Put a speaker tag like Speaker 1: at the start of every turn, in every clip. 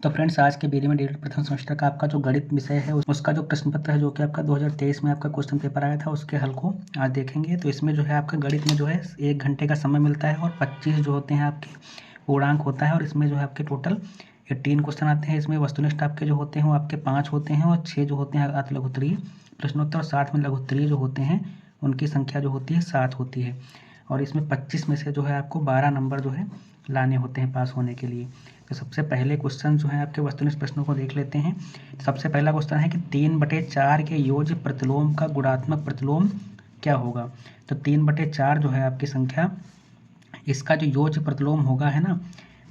Speaker 1: तो फ्रेंड्स, आज के वीडियो में डीएलएड प्रथम सेमेस्टर का आपका जो गणित विषय है उसका जो प्रश्न पत्र है, जो कि आपका 2023 में आपका क्वेश्चन पेपर आया था, उसके हल को आज देखेंगे। तो इसमें जो है आपका गणित में जो है 1 घंटे का समय मिलता है और 25 जो होते हैं आपके पूर्णांक होता है। और इसमें जो है आपके टोटल 18 क्वेश्चन आते हैं। इसमें वस्तुनिष्ठ आपके जो होते हैं वो आपके 5 होते हैं और 6 जो होते हैं अति लघुत्तरीय प्रश्नोत्तर, और 7 में लघुत्तरीय जो होते हैं उनकी संख्या जो होती है 7 होती है। और इसमें 25 में से जो है आपको 12 नंबर जो है लाने होते हैं पास होने के लिए। तो सबसे पहले क्वेश्चन जो है आपके वस्तुनिष्ठ प्रश्नों को देख लेते हैं। सबसे पहला क्वेश्चन है कि 3/4 के योज्य प्रतिलोम का गुणात्मक प्रतिलोम क्या होगा। तो 3/4 जो है आपकी संख्या, इसका जो योज्य प्रतिलोम होगा है ना,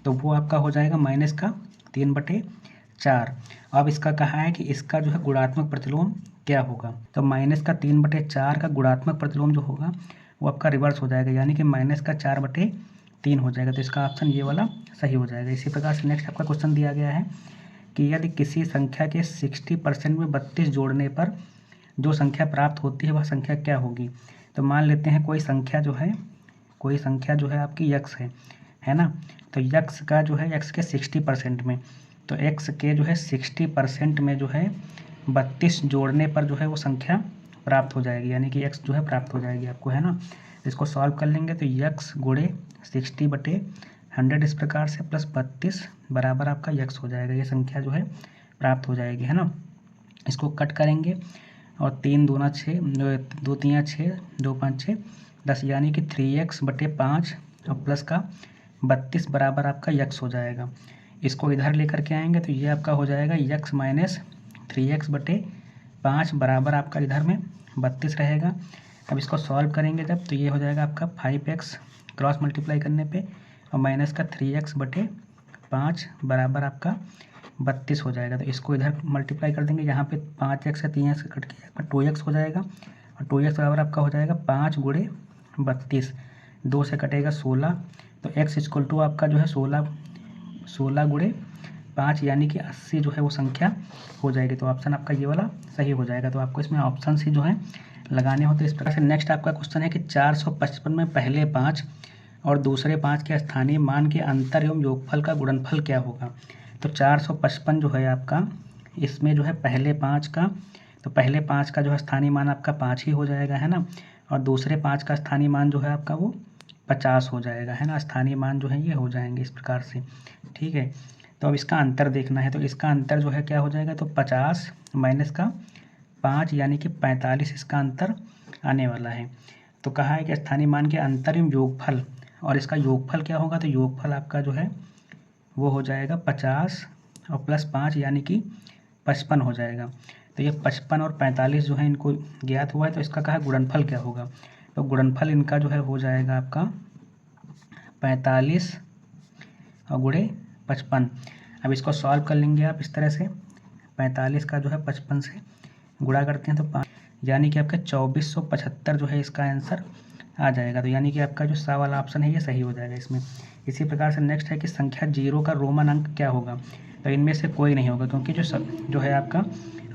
Speaker 1: तो वो आपका हो जाएगा माइनस का 3/4। अब इसका कहा है कि इसका जो है गुणात्मक प्रतिलोम क्या होगा। तो माइनस का 3/4 का गुणात्मक प्रतिलोम जो होगा वो आपका रिवर्स हो जाएगा, यानी कि माइनस का 4/3 हो जाएगा। तो इसका ऑप्शन ये वाला सही हो जाएगा। इसी प्रकार से नेक्स्ट आपका क्वेश्चन दिया गया है कि यदि किसी संख्या के 60% में 32 जोड़ने पर जो संख्या प्राप्त होती है वह संख्या क्या होगी। तो मान लेते हैं कोई संख्या जो है आपकी यक्स है ना। तो यक्स का जो है, यक्स के 60% में, तो एक्स के जो है 60% में जो है 32 जोड़ने पर जो है वो संख्या प्राप्त हो जाएगी, यानी कि एक्स जो है प्राप्त हो जाएगी आपको, है ना। इसको सॉल्व कर लेंगे तो यक्स गुणे 60/100 इस प्रकार से प्लस 32 बराबर आपका यक्स हो जाएगा। ये संख्या जो है प्राप्त हो जाएगी, है ना। इसको कट करेंगे और 3 दूना 6, 2 3 6, 2 5 6 10, यानी कि 3x/5 और प्लस का 32 बराबर आपका यक्स हो जाएगा। इसको इधर लेकर के आएंगे तो ये आपका हो जाएगा यक्स माइनस 3x/5 बराबर आपका इधर में 32 रहेगा। अब इसको सॉल्व करेंगे जब, तो ये हो जाएगा आपका 5x क्रॉस मल्टीप्लाई करने पे और माइनस का 3x/5 बराबर आपका 32 हो जाएगा। तो इसको इधर मल्टीप्लाई कर देंगे, यहाँ पे 5x है 3x कट के आपका 2x हो जाएगा और 2x बराबर आपका हो जाएगा 5 गुणे 32, 2 से कटेगा 16। तो x इक्वल टू आपका जो है 16 गुणे 5, यानी कि 80 जो है वो संख्या हो जाएगी। तो ऑप्शन आपका ये वाला सही हो जाएगा। तो आपको इसमें ऑप्शन ही जो है लगाने होते हैं। इस प्रकार से नेक्स्ट आपका क्वेश्चन है कि 455 में पहले 5 और दूसरे 5 के स्थानीय मान के अंतर एवं योगफल का गुणनफल क्या होगा। तो 455 जो है आपका, इसमें जो है पहले 5 का, तो पहले 5 का जो है स्थानीय मान आपका 5 ही हो जाएगा, है ना। और दूसरे 5 का स्थानीय मान जो है आपका वो 50 हो जाएगा, है ना। स्थानीय मान जो है ये हो जाएंगे इस प्रकार से, ठीक है। तो अब इसका अंतर देखना है, तो इसका अंतर जो है क्या हो जाएगा, तो 50 माइनस का 5 यानी कि 45 इसका अंतर आने वाला है। तो कहा है कि स्थानीय मान के अंतर एवं योगफल, और इसका योगफल क्या होगा, तो योगफल आपका जो है वो हो जाएगा 50 और प्लस 5 यानी कि 55 हो जाएगा। तो ये 55 और 45 जो है इनको ज्ञात हुआ है। तो इसका कहा गुणनफल क्या होगा, तो गुणनफल इनका जो है हो जाएगा आपका 45 और गुणे 55। अब इसको सॉल्व कर लेंगे आप इस तरह से, 45 का जो है 55 से गुणा करते हैं तो 5, यानी कि आपका 2475 जो है इसका आंसर आ जाएगा। तो यानी कि आपका जो सा वाला ऑप्शन है ये सही हो जाएगा इसमें। इसी प्रकार से नेक्स्ट है कि संख्या 0 का रोमन अंक क्या होगा। तो इनमें से कोई नहीं होगा, क्योंकि जो है आपका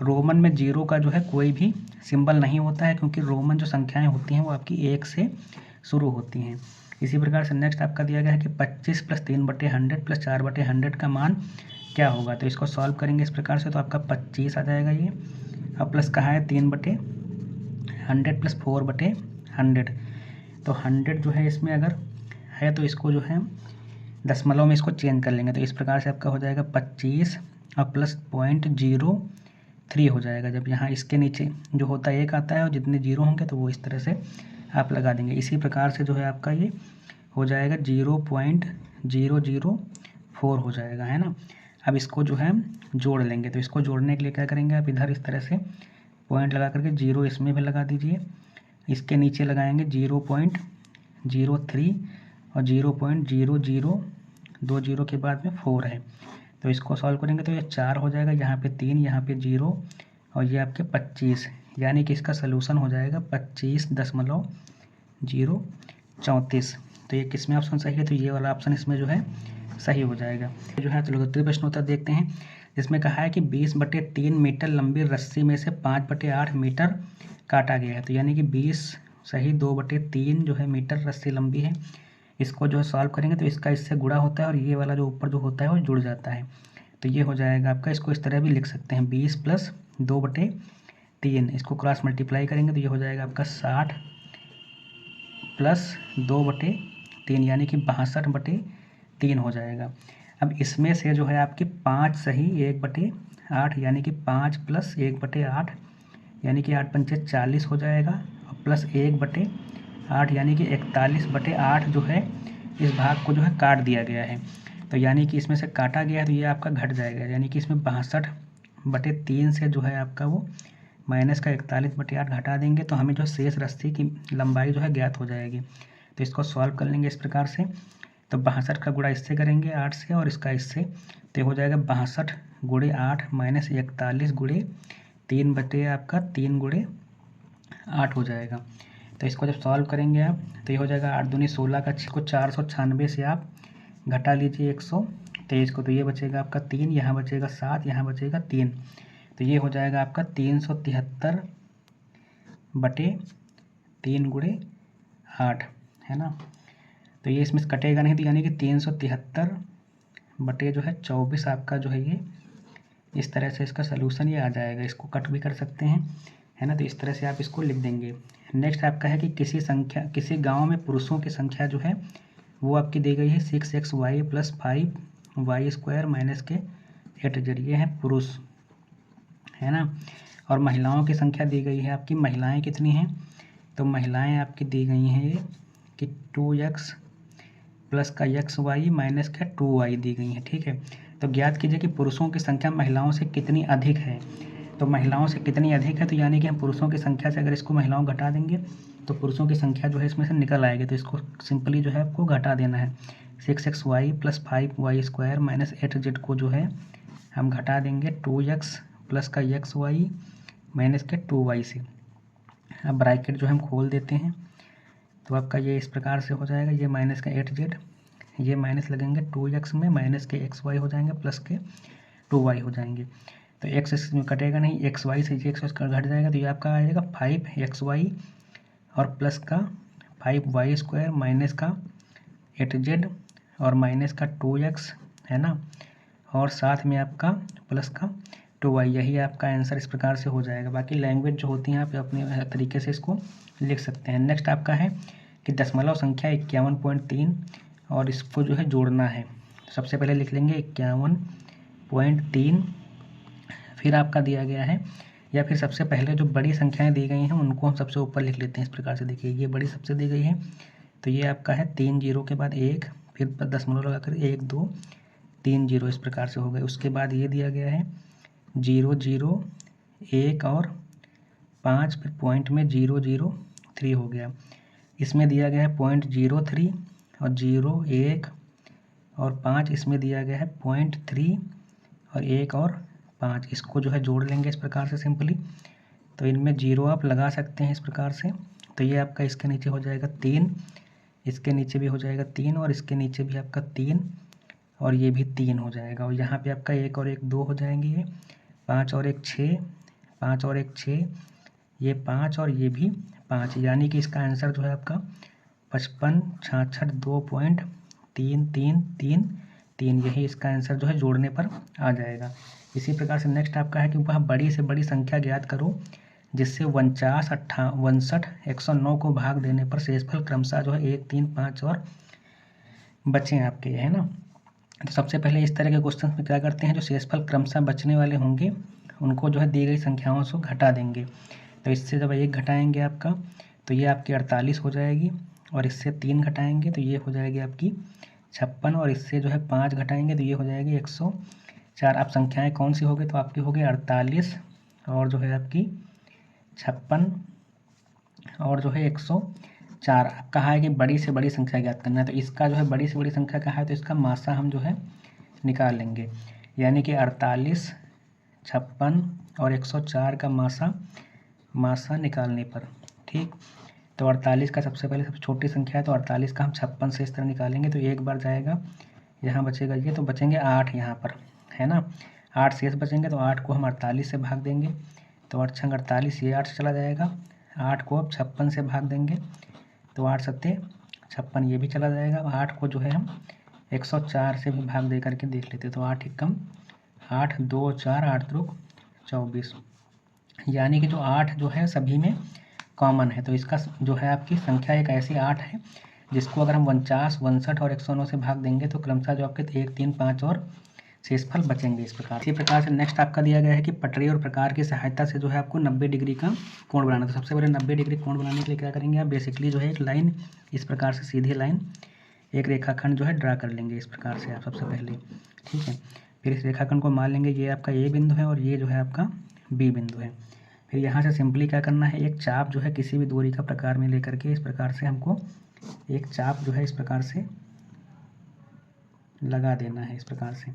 Speaker 1: रोमन में 0 का जो है कोई भी सिंबल नहीं होता है, क्योंकि रोमन जो संख्याएं होती हैं वो आपकी 1 से शुरू होती हैं। इसी प्रकार से नेक्स्ट आपका दिया गया है कि 25 + 3/100 + 4/100 का मान क्या होगा। तो इसको सॉल्व करेंगे इस प्रकार से, तो आपका 25 आ जाएगा ये, और प्लस कहा है 3/100 + 4/100। तो 100 जो है इसमें अगर है तो इसको जो है दशमलव में इसको चेंज कर लेंगे। तो इस प्रकार से आपका हो जाएगा 25 और प्लस 0.03 हो जाएगा। जब यहाँ इसके नीचे जो होता है 1 आता है और जितने 0 होंगे तो वो इस तरह से आप लगा देंगे। इसी प्रकार से जो है आपका ये हो जाएगा 0.004 हो जाएगा, है ना। अब इसको जो है जोड़ लेंगे। तो इसको जोड़ने के लिए क्या करेंगे, आप इधर इस तरह से पॉइंट लगा करके 0 इसमें भी लगा दीजिए, इसके नीचे लगाएंगे 0.03 और 0.00, 2 0 के बाद में 4 है। तो इसको सॉल्व करेंगे तो ये 4 हो जाएगा, यहाँ पे 3, यहाँ पे 0 और ये आपके 25, यानी कि इसका सलूशन हो जाएगा 25.034। तो ये किस में ऑप्शन सही है, तो ये वाला ऑप्शन इसमें जो है सही हो जाएगा। जो है तो लघुत्तरीय प्रश्नोत्तर देखते हैं, जिसमें कहा है कि 20/3 मीटर लंबी रस्सी में से 5/8 मीटर काटा गया है। तो यानी कि 20 सही 2/3 जो है मीटर रस्सी लंबी है। इसको जो है सॉल्व करेंगे तो इसका इससे गुणा होता है और ये वाला जो ऊपर जो होता है वो जुड़ जाता है। तो ये हो जाएगा आपका, इसको इस तरह भी लिख सकते हैं 20 + 2/3, इसको क्रॉस मल्टीप्लाई करेंगे तो ये हो जाएगा आपका 60 + 2/3 यानी कि 62/3 हो जाएगा। अब इसमें से जो है आपकी 5 सही 1/8 यानी कि 5 + 1/8 यानी कि 8 पंचे 40 हो जाएगा, और प्लस 1/8 यानी कि 41/8 जो है इस भाग को जो है काट दिया गया है। तो यानी कि इसमें से काटा गया है तो ये आपका घट जाएगा, यानी कि इसमें 62/3 से जो है आपका वो माइनस का 41/8 घटा देंगे तो हमें जो शेष रस्सी की लंबाई जो है ज्ञात हो जाएगी। तो इसको सॉल्व कर लेंगे इस प्रकार से। तो 62 का गुणा इससे करेंगे 8 से और इसका इससे, तो हो जाएगा 62 × 8 - 41 × 3 बटे आपका 3 × 8 हो जाएगा। तो इसको जब सॉल्व करेंगे आप तो ये हो जाएगा 8 दूनी 16 का 496 से आप घटा लीजिए 123 को, तो ये बचेगा आपका 3, यहाँ बचेगा 7, यहाँ बचेगा 3, तो ये हो जाएगा आपका 373/3 × 8 है ना। तो ये इसमें कटेगा नहीं, तो यानी कि 373/24 आपका जो है ये इस तरह से इसका सलूशन ये आ जाएगा। इसको कट भी कर सकते हैं है ना, तो इस तरह से आप इसको लिख देंगे। नेक्स्ट आपका है कि किसी गांव में पुरुषों की संख्या जो है वो आपकी दी गई है 6xy + 5y² - 8z, ये है पुरुष है ना। और महिलाओं की संख्या दी गई है आपकी, महिलाएं कितनी हैं, तो महिलाएं आपकी दी गई हैं ये कि 2x + का xy - का 2y दी गई हैं, ठीक है। तो ज्ञात कीजिए कि पुरुषों की संख्या महिलाओं से कितनी अधिक है। तो महिलाओं से कितनी अधिक है, तो यानी कि हम पुरुषों की संख्या से अगर इसको महिलाओं घटा देंगे तो पुरुषों की संख्या जो है इसमें से निकल आएगी। तो इसको सिंपली जो है आपको घटा देना है। 6xy + 5y² - 8z को जो है हम घटा देंगे 2x + का xy - के 2y से। अब ब्रैकेट जो हम खोल देते हैं तो आपका ये इस प्रकार से हो जाएगा, ये माइनस का 8z, ये माइनस लगेंगे 2x में, माइनस के xy हो जाएंगे, प्लस के 2y हो जाएंगे। तो x इसमें कटेगा नहीं, xy से ये x घट जाएगा, तो ये आपका आ जाएगा 5xy और प्लस का 5y² माइनस का 8z और माइनस का 2x है ना, और साथ में आपका प्लस का 2y, यही आपका आंसर इस प्रकार से हो जाएगा। बाकी लैंग्वेज जो होती हैं आप अपने तरीके से इसको लिख सकते हैं। नेक्स्ट आपका है कि दशमलव संख्या 51.3 और इसको जो है जोड़ना है। सबसे पहले लिख लेंगे 51.3, फिर आपका दिया गया है, या फिर सबसे पहले जो बड़ी संख्याएं दी गई हैं उनको हम सबसे ऊपर लिख लेते हैं इस प्रकार से। देखिए ये बड़ी सबसे दी गई है, तो ये आपका है 3 जीरो के बाद 1, फिर दशमलव लगाकर 1 2 3 जीरो इस प्रकार से हो गए। उसके बाद ये दिया गया है 0 0 1 और 5, फिर पॉइंट में 0 0 3 हो गया। इसमें दिया गया है 0.03 और 0 1 और 5, इसमें दिया गया है 0.3 और 1 और 5, इसको जो है जोड़ लेंगे इस प्रकार से सिंपली। तो इनमें 0 आप लगा सकते हैं इस प्रकार से। तो ये आपका इसके नीचे हो जाएगा 3, इसके नीचे भी हो जाएगा 3 और इसके नीचे भी आपका 3 और ये भी 3 हो जाएगा। और यहाँ पे आपका 1 और 1 2 हो जाएंगे, ये 5 और 1 6, 5 और 1 6, ये 5 और ये भी 5, यानी कि इसका आंसर जो है आपका 55 66 2.33333, यही इसका आंसर जो है जोड़ने पर आ जाएगा। इसी प्रकार से नेक्स्ट आपका है कि वह बड़ी से बड़ी संख्या ज्ञात करो जिससे 49 58 109 को भाग देने पर शेषफल क्रमशः जो है 1 3 5 और बचे आपके, है ना। तो सबसे पहले इस तरह के क्वेश्चन में क्या करते हैं, जो शेषफल क्रमशः बचने वाले होंगे उनको जो है दी गई संख्याओं से घटा देंगे। तो इससे जब 1 घटाएंगे आपका तो ये आपकी 48 हो जाएगी, और इससे 3 घटाएंगे तो ये हो जाएगी आपकी 56, और इससे जो है 5 घटाएंगे तो ये हो जाएगी 104। आप संख्याएं कौन सी होगी, तो आपकी होगी 48 और जो है आपकी 56 और जो है 104। अब कहा है कि बड़ी से बड़ी संख्या ज्ञात करना है, तो इसका जो है बड़ी से बड़ी संख्या कहा है तो इसका मासा हम जो है निकाल लेंगे, यानी कि 48 56 और 104 का मासा निकालने पर, ठीक। तो 48 का सबसे पहले सबसे छोटी संख्या है, तो 48 का हम 56 से इस तरह निकालेंगे तो एक बार जाएगा, यहाँ बचेगा ये, तो बचेंगे 8 यहाँ पर, है ना। 8 शेष बचेंगे तो 8 को हम 48 से भाग देंगे, तो 8 छंग 48, ये 8 से चला जाएगा। 8 को अब 56 से भाग देंगे तो 8 सत्ते 56, ये भी चला जाएगा। 8 को जो है हम 104 से भी भाग दे करके देख लेते, तो 8 एकम 8 2 4 8 3 24, यानी कि जो 8 जो है सभी में कॉमन है। तो इसका जो है आपकी संख्या एक ऐसी 8 है जिसको अगर हम 49, 62 और 109 से भाग देंगे तो क्रमशः जो आपके 1, 3, 5 और शेषफल बचेंगे। इस प्रकार से नेक्स्ट आपका दिया गया है कि पटरी और प्रकार की सहायता से जो है आपको 90 डिग्री का कोण बनाना। तो सबसे पहले 90 डिग्री कोण बनाने के लिए क्या करेंगे आप, बेसिकली जो है एक लाइन इस प्रकार से सीधी लाइन एक रेखाखंड जो है ड्रा कर लेंगे इस प्रकार से आप सबसे पहले, ठीक है। फिर इस रेखाखंड को मान लेंगे ये आपका ए बिंदु है और ये जो है आपका बी बिंदु है। फिर यहाँ से सिंपली क्या करना है, एक चाप जो है किसी भी दूरी का प्रकार में लेकर के इस प्रकार से हमको एक चाप जो है इस प्रकार से लगा देना है इस प्रकार से।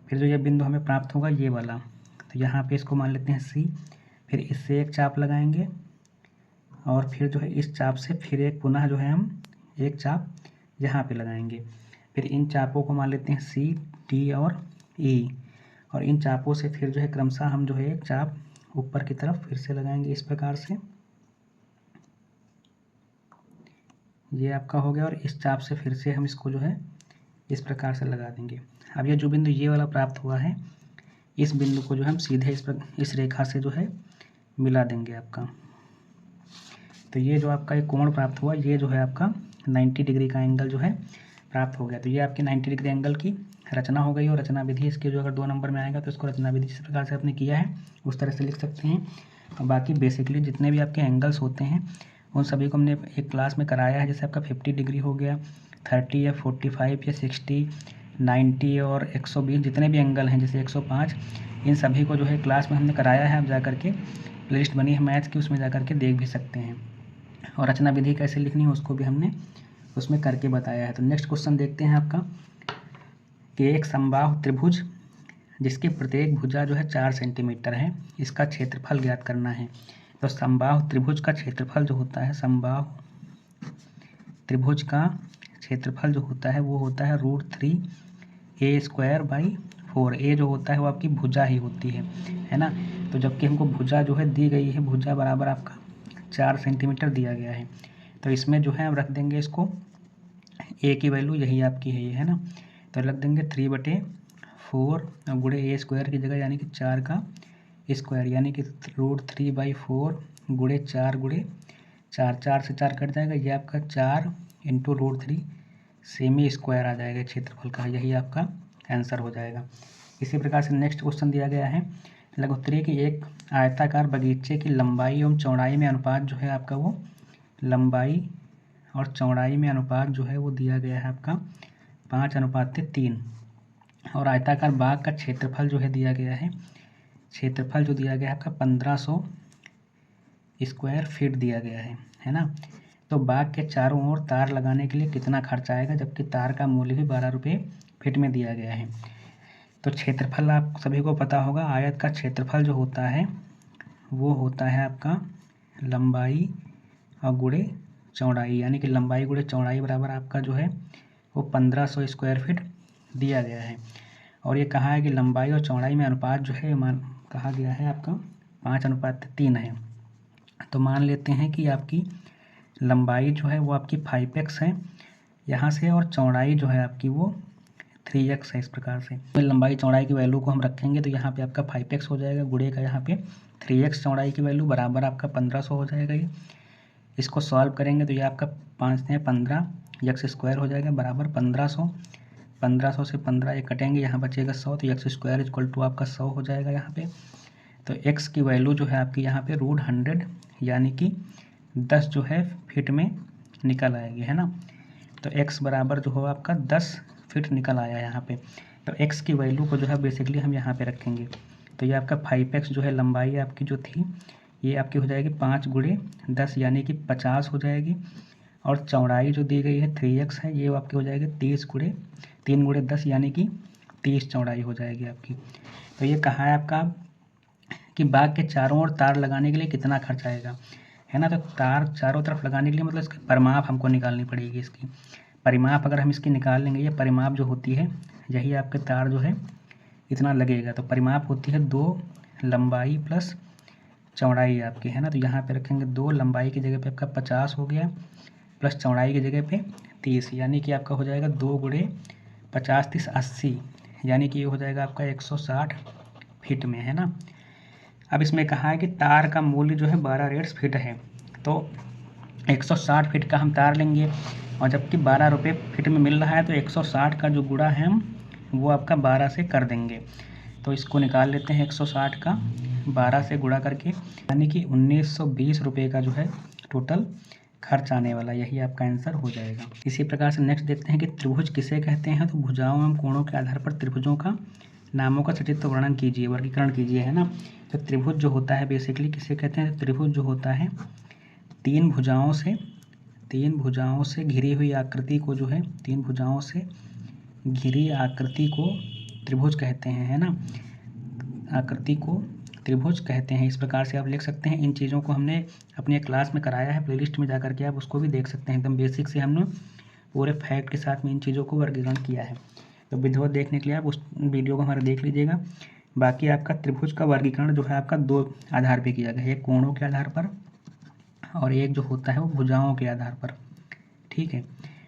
Speaker 1: फिर जो ये बिंदु हमें प्राप्त होगा ये वाला, तो यहाँ पे इसको मान लेते हैं सी। फिर इससे एक चाप लगाएंगे और फिर जो है इस चाप से फिर एक पुनः जो है हम एक चाप यहाँ पे लगाएंगे। फिर इन चापों को मान लेते हैं सी, डी और ई, और इन चापों से फिर जो है क्रमशः हम जो है एक चाप ऊपर की तरफ फिर से लगाएंगे इस प्रकार से। ये आपका हो गया और इस चाप से फिर से हम इसको जो है इस प्रकार से लगा देंगे। अब ये जो बिंदु ये वाला प्राप्त हुआ है इस बिंदु को जो हम सीधे इस रेखा से जो है मिला देंगे आपका। तो ये जो आपका एक कोण प्राप्त हुआ ये जो है आपका 90 डिग्री का एंगल जो है प्राप्त हो गया। तो ये आपकी 90 डिग्री एंगल की रचना हो गई। और रचना विधि इसके जो अगर 2 नंबर में आएगा तो इसको रचना विधि जिस प्रकार से आपने किया है उस तरह से लिख सकते हैं। और बाकी बेसिकली जितने भी आपके एंगल्स होते हैं उन सभी को हमने एक क्लास में कराया है। जैसे आपका 50 डिग्री हो गया, 30 या 45 या 60, 90 और 120 जितने भी एंगल हैं, जैसे 105, इन सभी को जो है क्लास में हमने कराया है। आप जा करके प्लेलिस्ट बनी है मैथ्स की, उसमें जा करके देख भी सकते हैं। और रचना विधि कैसे लिखनी है उसको भी हमने उसमें करके बताया है। तो नेक्स्ट क्वेश्चन देखते हैं आपका कि एक समबाहु त्रिभुज जिसकी प्रत्येक भुजा जो है 4 सेंटीमीटर है, इसका क्षेत्रफल ज्ञात करना है। तो समबाहु त्रिभुज का क्षेत्रफल जो होता है, समबाहु त्रिभुज का क्षेत्रफल जो होता है वो होता है √3a² / 4। ए जो होता है वो आपकी भुजा ही होती है ना। तो जबकि हमको भुजा जो है दी गई है, भुजा बराबर आपका 4 सेंटीमीटर दिया गया है। तो इसमें जो है हम रख देंगे इसको ए की वैल्यू यही आपकी है, ये है ना। तो रख देंगे 3/4 गुणे a² की जगह यानी कि 4 का स्क्वायर, यानी कि √3/4 गुणे 4 गुणे 4, 4 से 4 कट जाएगा, ये आपका 4 × √3 सेमी स्क्वायर आ जाएगा क्षेत्रफल का। यही आपका आंसर हो जाएगा। इसी प्रकार से नेक्स्ट क्वेश्चन दिया गया है, लघुत्तरीय की एक आयताकार बगीचे की लंबाई एवं चौड़ाई में अनुपात जो है आपका वो लंबाई और चौड़ाई में अनुपात जो है वो दिया गया है आपका 5:3। और आयताकार बाग का क्षेत्रफल जो है दिया गया है, क्षेत्रफल जो दिया गया है आपका 1500 स्क्वायर फीट दिया गया है ना। तो बाग के चारों ओर तार लगाने के लिए कितना खर्च आएगा, जबकि तार का मूल्य भी 12 रुपये फीट में दिया गया है। तो क्षेत्रफल आप सभी को पता होगा, आयत का क्षेत्रफल जो होता है वो होता है आपका लंबाई और गुणे चौड़ाई, यानी कि लंबाई गुणे चौड़ाई बराबर आपका जो है वो 1500 स्क्वायर फीट दिया गया है। और ये कहा है कि लंबाई और चौड़ाई में अनुपात जो है कहा गया है आपका 5:3 है। तो मान लेते हैं कि आपकी लंबाई जो है वो आपकी 5x है यहाँ से, और चौड़ाई जो है आपकी वो 3x है इस प्रकार से। तो लंबाई चौड़ाई की वैल्यू को हम रखेंगे तो यहाँ पे आपका 5x हो जाएगा, गुणे का यहाँ पे 3x चौड़ाई की वैल्यू बराबर आपका 1500 हो जाएगा। ये इसको सॉल्व करेंगे तो ये आपका 5 से 15 x स्क्वायर हो जाएगा बराबर 1500। 1500 से 15 ये कटेंगे, यहाँ बचेगा 100, तो x² = आपका 100 हो जाएगा यहाँ पे। तो x की वैल्यू जो है आपकी यहाँ पे √100 यानी कि 10 जो है फीट में निकल आएगी, है ना। तो x बराबर जो हो आपका 10 फीट निकल आया यहाँ पे। तो x की वैल्यू को जो है बेसिकली हम यहाँ पे रखेंगे। तो ये आपका 5x जो है लंबाई आपकी जो थी ये आपकी हो जाएगी 5 × 10 यानी कि 50 हो जाएगी। और चौड़ाई जो दी गई है 3x है, ये आपकी हो जाएगी 3 × 10 यानी कि 30 चौड़ाई हो जाएगी आपकी। तो ये कहा है आपका कि बाग के चारों ओर तार लगाने के लिए कितना खर्च आएगा, है ना। तो तार चारों तरफ लगाने के लिए मतलब इसकी परिमाप हमको निकालनी पड़ेगी। इसकी परिमाप अगर हम इसकी निकाल लेंगे, ये परिमाप जो होती है यही आपके तार जो है इतना लगेगा। तो परिमाप होती है 2 लंबाई प्लस चौड़ाई आपकी, है ना। तो यहाँ पे रखेंगे 2 लंबाई की जगह पे आपका 50 हो गया प्लस चौड़ाई की जगह पे 30, यानी कि आपका हो जाएगा 2 × 50 30 80, यानी कि ये हो जाएगा आपका 160 फीट में, है ना। अब इसमें कहा है कि तार का मूल्य जो है 12 रेड्स फीट है, तो 160 फीट का हम तार लेंगे और जबकि 12 रुपये फीट में मिल रहा है तो 160 का जो गुणा है हम वो आपका 12 से कर देंगे। तो इसको निकाल लेते हैं 160 का 12 से गुणा करके, यानी कि 1920 रुपये का जो है टोटल खर्च आने वाला, यही आपका आंसर हो जाएगा। इसी प्रकार से नेक्स्ट देखते हैं कि त्रिभुज किसे कहते हैं। तो भुजाओं एवं कोणों के आधार पर त्रिभुजों का नामों का सचित्र वर्णन कीजिए, वर्गीकरण कीजिए, है ना। तो त्रिभुज जो होता है बेसिकली किसे कहते हैं। त्रिभुज जो होता है तीन भुजाओं से घिरी हुई आकृति को जो है, तीन भुजाओं से घिरी आकृति को त्रिभुज कहते हैं, है ना। आकृति को त्रिभुज कहते हैं, इस प्रकार से आप लिख सकते हैं। इन चीज़ों को हमने अपनी क्लास में कराया है, प्लेलिस्ट में जा करके आप उसको भी देख सकते हैं। एकदम बेसिक से हमने पूरे फैक्ट के साथ में इन चीज़ों को वर्गीकरण किया है। तो वीडियो देखने के लिए आप उस वीडियो को हमारे देख लीजिएगा। बाकी आपका त्रिभुज का वर्गीकरण जो है आपका दो आधार पर किया गया है, एक कोणों के आधार पर और एक जो होता है वो भुजाओं के आधार पर, ठीक है।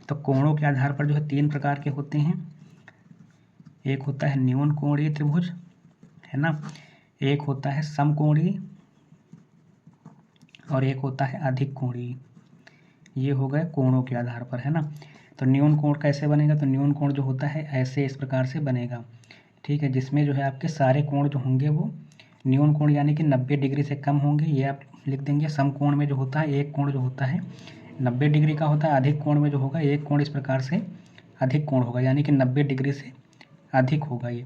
Speaker 1: तो कोणों के आधार पर जो है तीन प्रकार के होते हैं। एक होता है न्यून कोणीय त्रिभुज, है ना, एक होता है समकोणीय और एक होता है अधिक कोणीय। ये हो गए कोणों के आधार पर, है ना। तो न्यून कोण कैसे बनेगा। तो न्यून कोण जो होता है ऐसे इस प्रकार से बनेगा, ठीक है, जिसमें जो है आपके सारे कोण जो होंगे वो न्यून कोण यानी कि 90 डिग्री से कम होंगे, ये आप लिख देंगे। समकोण में जो होता है एक कोण जो होता है 90 डिग्री का होता है। अधिक कोण में जो होगा एक कोण इस प्रकार से अधिक कोण होगा, यानी कि 90 डिग्री से अधिक होगा ये।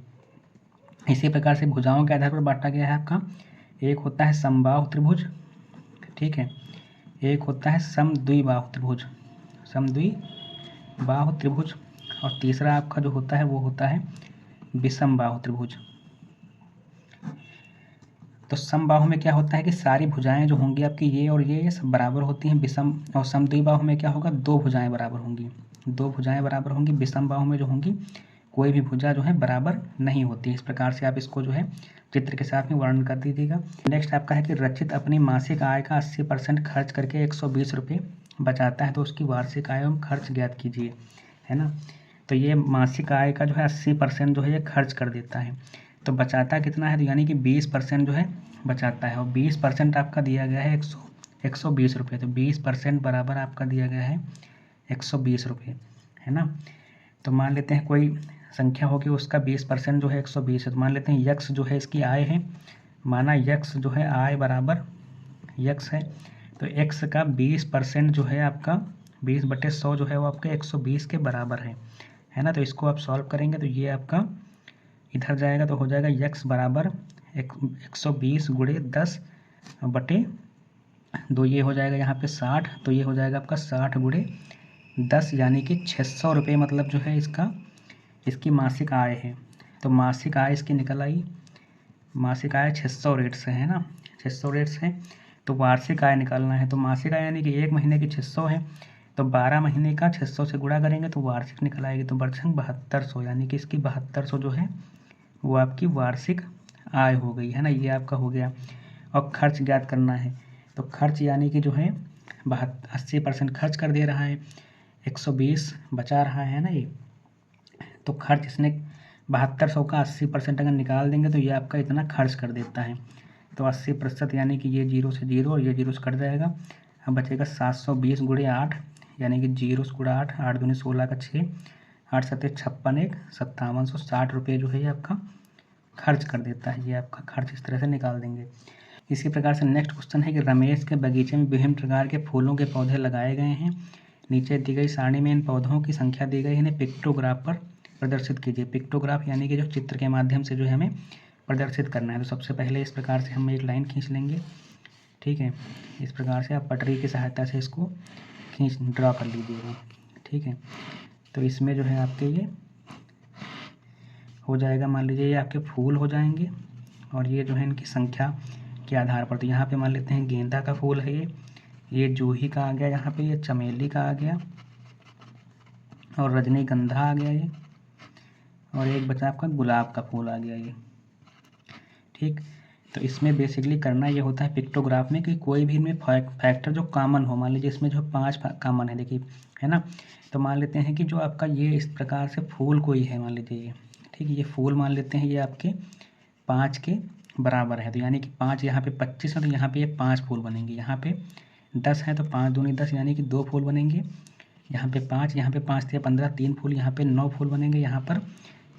Speaker 1: इसी प्रकार से भुजाओं के आधार पर बांटा गया है आपका, एक होता है समबाहु त्रिभुज, ठीक है, एक होता है समद्विबाहु त्रिभुज, समद्विबाहु त्रिभुज, और तीसरा आपका जो होता है वो होता है विषमबाहु त्रिभुज। तो समबाहु में क्या होता है कि सारी भुजाएं जो होंगी आपकी ये और ये सब बराबर होती हैं। विषम और समद्विबाहु में क्या होगा, दो भुजाएं बराबर होंगी, दो भुजाएं बराबर होंगी। विषमबाहु में जो होंगी कोई भी भुजा जो है बराबर नहीं होती। इस प्रकार से आप इसको जो है चित्र के साथ में वर्णन कर दीजिएगा। नेक्स्ट आपका है कि रचित अपनी मासिक आय का 80% खर्च करके 120 रुपये बचाता है, तो उसकी वार्षिक आय एवं खर्च ज्ञात कीजिए, है ना। तो ये मासिक आय का जो है 80% जो है ये खर्च कर देता है, तो बचाता कितना है, तो यानी कि 20% जो है बचाता है, और 20% आपका दिया गया है 120 रुपये। तो 20% बराबर आपका दिया गया है 120 रुपये, है ना। तो मान लेते हैं कोई संख्या होगी उसका 20% जो है 120 है, तो मान लेते हैं यक्स जो है इसकी आय है, माना यक्स जो है आय बराबर यक्स है, तो एक्स का 20% जो है आपका 20/100 जो है वो आपके 120 के बराबर है ना। तो इसको आप सॉल्व करेंगे तो ये आपका इधर जाएगा तो हो जाएगा यक्स बराबर 120 गुणे 10/2, ये हो जाएगा यहाँ पे 60, तो ये हो जाएगा आपका 60 गुणे 10 यानी कि 600 रुपये, मतलब जो है इसकी मासिक आय है। तो मासिक आय इसकी निकल आई, मासिक आय 600 रेट से, है ना, 600 रेट से। तो वार्षिक आय निकालना है, तो मासिक आय यानी कि एक महीने की 600 है, तो 12 महीने का 600 से गुणा करेंगे तो वार्षिक निकल आएगी। तो वर्षंग 7200, यानी कि इसकी 7200 जो है वो आपकी वार्षिक आय हो गई, है ना, ये आपका हो गया। और खर्च ज्ञात करना है, तो खर्च यानी कि जो है 80% खर्च कर दे रहा है, 120 बचा रहा है ना ये, तो खर्च इसने 7200 का 80% अगर निकाल देंगे तो ये आपका इतना खर्च कर देता है। तो 80% यानी कि ये 0 से 0 और ये 0 से कट जाएगा, अब बचेगा 720 गुणे 8, यानी कि 0 से गुणा 8, 8 दूनी 16 का 6, 8 सत्ते 56, 5760 रुपये जो है ये आपका खर्च कर देता है। ये आपका खर्च इस तरह से निकाल देंगे। इसी प्रकार से नेक्स्ट क्वेश्चन है कि रमेश के बगीचे में विभिन्न प्रकार के फूलों के पौधे लगाए गए हैं, नीचे दी गई सारणी में इन पौधों की संख्या दी गई है, इन्हें पिक्टोग्राफ पर प्रदर्शित कीजिए। पिक्टोग्राफ यानी कि जो चित्र के माध्यम से जो है हमें प्रदर्शित करना है। तो सबसे पहले इस प्रकार से हम एक लाइन खींच लेंगे, ठीक है, इस प्रकार से आप पटरी की सहायता से इसको ड्रा कर लीजिएगा, ठीक है। तो इसमें जो है आपके ये हो जाएगा, मान लीजिए ये आपके फूल हो जाएंगे और ये जो है इनकी संख्या के आधार पर, तो यहाँ पे मान लेते हैं गेंदा का फूल है, ये जूही का आ गया, यहाँ पे ये चमेली का आ गया और रजनीगंधा आ गया ये, और एक बचा आपका गुलाब का फूल आ गया ये, ठीक। तो इसमें बेसिकली करना ये होता है पिक्टोग्राफ में कि कोई भी इनमें फैक्टर जो कॉमन हो, मान लीजिए इसमें जो 5 कॉमन है, देखिए, है ना। तो मान लेते हैं कि जो आपका ये इस प्रकार से फूल कोई है, मान लीजिए ये, ठीक है, ये फूल मान लेते हैं, ये आपके 5 के बराबर है, तो यानी कि 5 यहाँ पे 25 है, तो यहाँ पे ये 5 फूल बनेंगे। यहाँ पे 10 है तो 5 दूनी 10 यानी कि 2 फूल बनेंगे। यहाँ पे 5, यहाँ पे 5 थे 15, 3 फूल, यहाँ पे 9 फूल बनेंगे। यहाँ पर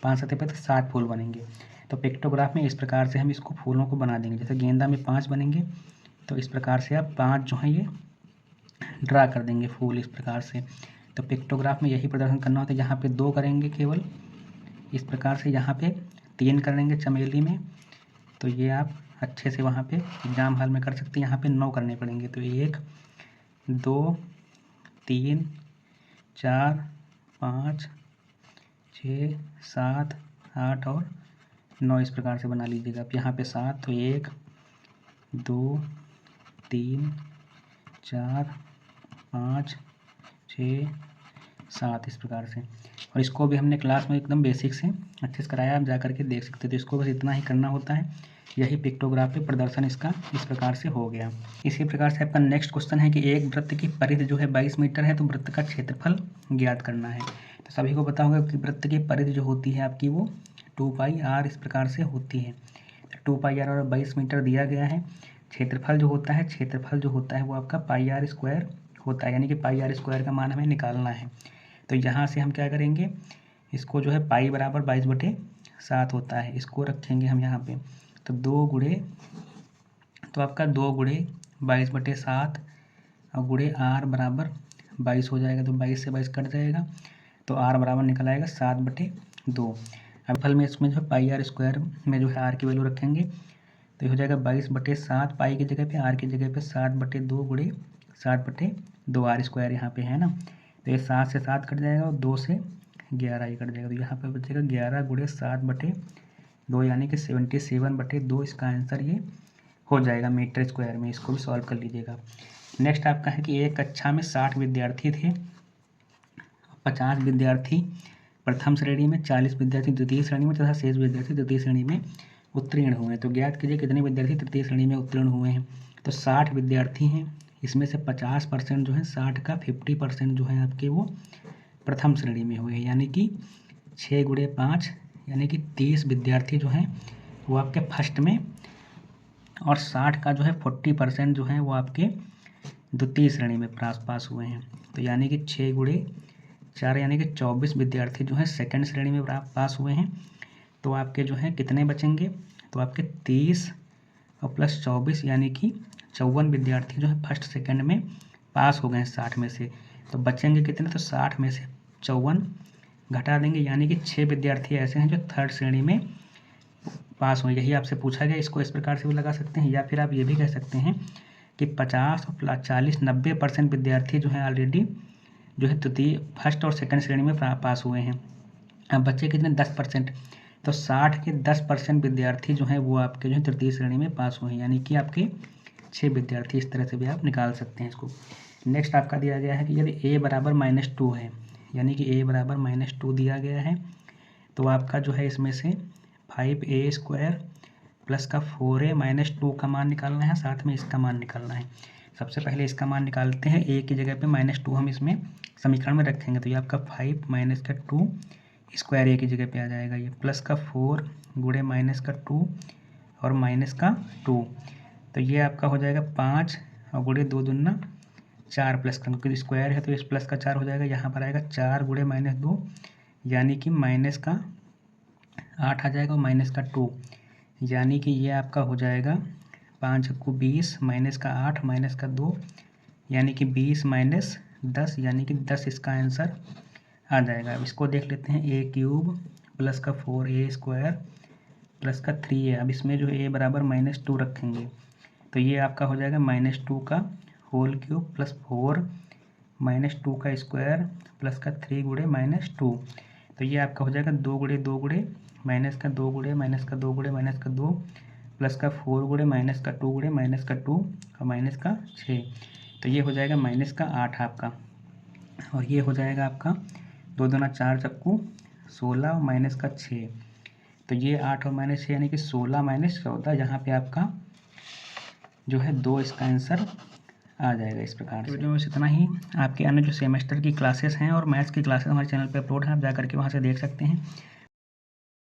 Speaker 1: 5 7 पे तो 7 फूल बनेंगे। तो पिक्टोग्राफ में इस प्रकार से हम इसको फूलों को बना देंगे। जैसे गेंदा में 5 बनेंगे, तो इस प्रकार से आप 5 जो है ये ड्रा कर देंगे फूल इस प्रकार से। तो पिक्टोग्राफ में यही प्रदर्शन करना होता है। यहाँ पे 2 करेंगे केवल इस प्रकार से, यहाँ पे 3 करेंगे चमेली में, तो ये आप अच्छे से वहाँ पे एग्जाम हॉल में कर सकते हैं। यहाँ पे 9 करने पड़ेंगे, तो 1 2 3 4 5 6 7 8 और 9 इस प्रकार से बना लीजिएगा आप। यहाँ पे 7, तो 1 2 3 4 5 6 7 इस प्रकार से। और इसको भी हमने क्लास में एकदम बेसिक से अच्छे से कराया, आप जा करके देख सकते हैं। तो इसको बस इतना ही करना होता है, यही पिक्टोग्राफ पे प्रदर्शन इसका इस प्रकार से हो गया। इसी प्रकार से आपका नेक्स्ट क्वेश्चन है कि एक वृत्त की परिधि जो है 22 मीटर है, तो वृत्त का क्षेत्रफल ज्ञात करना है। तो सभी को पता होगा कि वृत्त की परिधि जो होती है आपकी वो 2πr इस प्रकार से होती है। 2πr और 22 मीटर दिया गया है। क्षेत्रफल जो होता है वो आपका πr² होता है, यानी कि πr² का मान हमें निकालना है। तो यहाँ से हम क्या करेंगे, इसको जो है पाई बराबर 22/7 होता है, इसको रखेंगे हम यहाँ पे। तो 2 गुणे, तो आपका 2 गुणे 22/7 और गुणे r बराबर 22 हो जाएगा। तो 22 से 22 कट जाएगा, तो r बराबर निकल आएगा 7/2। अब फल में इसमें जो है πr² में जो है r की वैल्यू रखेंगे, तो ये हो जाएगा 22/7 पाई की जगह पे, r की जगह पे 7/2 गुणे 7/2 r² यहाँ पे है ना। तो ये 7 से 7 कट जाएगा और 2 से 11 ही कट जाएगा। तो यहाँ पे बचेगा 11 गुणे 7/2 यानी कि 77/2 इसका आंसर ये हो जाएगा मीटर स्क्वायर में। इसको भी सॉल्व कर लीजिएगा। नेक्स्ट आपका है कि एक कक्षा में 60 विद्यार्थी थे, 50 विद्यार्थी प्रथम श्रेणी में, 40 विद्यार्थी द्वितीय श्रेणी में तथा शेष विद्यार्थी तृतीय श्रेणी में उत्तीर्ण हुए। तो ज्ञात कीजिए कितने विद्यार्थी तृतीय श्रेणी में उत्तीर्ण हुए हैं। तो 60 विद्यार्थी हैं, इसमें से 50% जो है 60 का 50% जो है आपके वो प्रथम श्रेणी में हुए, यानी कि 6 गुणे 5 यानी कि 30 विद्यार्थी जो हैं वो आपके फर्स्ट में, और 60 का जो है 40% जो है वो आपके द्वितीय श्रेणी में पास हुए हैं। तो यानी कि 6 गुणे 4 यानी कि 24 विद्यार्थी जो हैं सेकंड श्रेणी में पास हुए हैं। तो आपके जो है कितने बचेंगे, तो आपके 30 और प्लस 24 यानी कि 54 विद्यार्थी जो है फर्स्ट सेकंड में पास हो गए हैं 60 में से। तो बचेंगे कितने, तो 60 में से 54 घटा देंगे, यानी कि 6 विद्यार्थी ऐसे हैं जो थर्ड श्रेणी में पास हुए। यही आपसे पूछा गया, इसको इस प्रकार से भी लगा सकते हैं, या फिर आप ये भी कह सकते हैं कि 50 और 40 90% विद्यार्थी जो हैं ऑलरेडी जो है तृतीय फर्स्ट और सेकंड श्रेणी में पास हुए हैं। अब बच्चे कितने, 10%। तो 60 के 10% विद्यार्थी जो हैं वो आपके जो है तृतीय श्रेणी में पास हुए हैं, यानी कि आपके 6 विद्यार्थी। इस तरह से भी आप निकाल सकते हैं इसको। नेक्स्ट आपका दिया गया है कि यदि a बराबर -2 है, यानी कि a बराबर -2 दिया गया है, तो आपका जो है इसमें से 5a² प्लस का 4a -2 का मान निकालना है, साथ में इसका मान निकालना है। सबसे पहले इसका मान निकालते हैं। a की जगह पे -2 हम इसमें समीकरण में रखेंगे, तो ये आपका 5 माइनस का 2 स्क्वायर a की जगह पे आ जाएगा, ये प्लस का 4 गुणे -2 और -2। तो ये आपका हो जाएगा 5 और गुणे 2 दूना 4 प्लस का, क्योंकि स्क्वायर है तो इस प्लस का 4 हो जाएगा। यहाँ पर आएगा 4 गुणे -2 यानी कि -8 आ जाएगा, और -2 यानी कि ये आपका हो जाएगा 5 को 20 -8 -2 यानी कि 20 - 10 यानी कि 10 इसका आंसर आ जाएगा। अब इसको देख लेते हैं, a³ प्लस का 4a² प्लस का 3a। अब इसमें जो a बराबर -2 रखेंगे, तो ये आपका हो जाएगा -2 का होल क्यूब प्लस 4 -2 का स्क्वायर प्लस का 3 गुणे -2। तो ये आपका हो जाएगा 2 गुणे 2 गुणे -2 गुणे -2 गुणे -2 प्लस का 4 गुणे -2 गुणे -2 और -6। तो ये हो जाएगा -8 आपका, और ये हो जाएगा आपका 2 दूना 4 चक्कू 16 और -6। तो ये 8 और -6 यानी कि 16 - 14, यहाँ पे आपका जो है 2 इसका आंसर आ जाएगा इस प्रकार से। वीडियो में इतना ही। आपके अन्य जो सेमेस्टर की क्लासेस हैं और मैथ्स की क्लासेस हमारे चैनल पे अपलोड हैं, आप जा करके वहाँ से देख सकते हैं।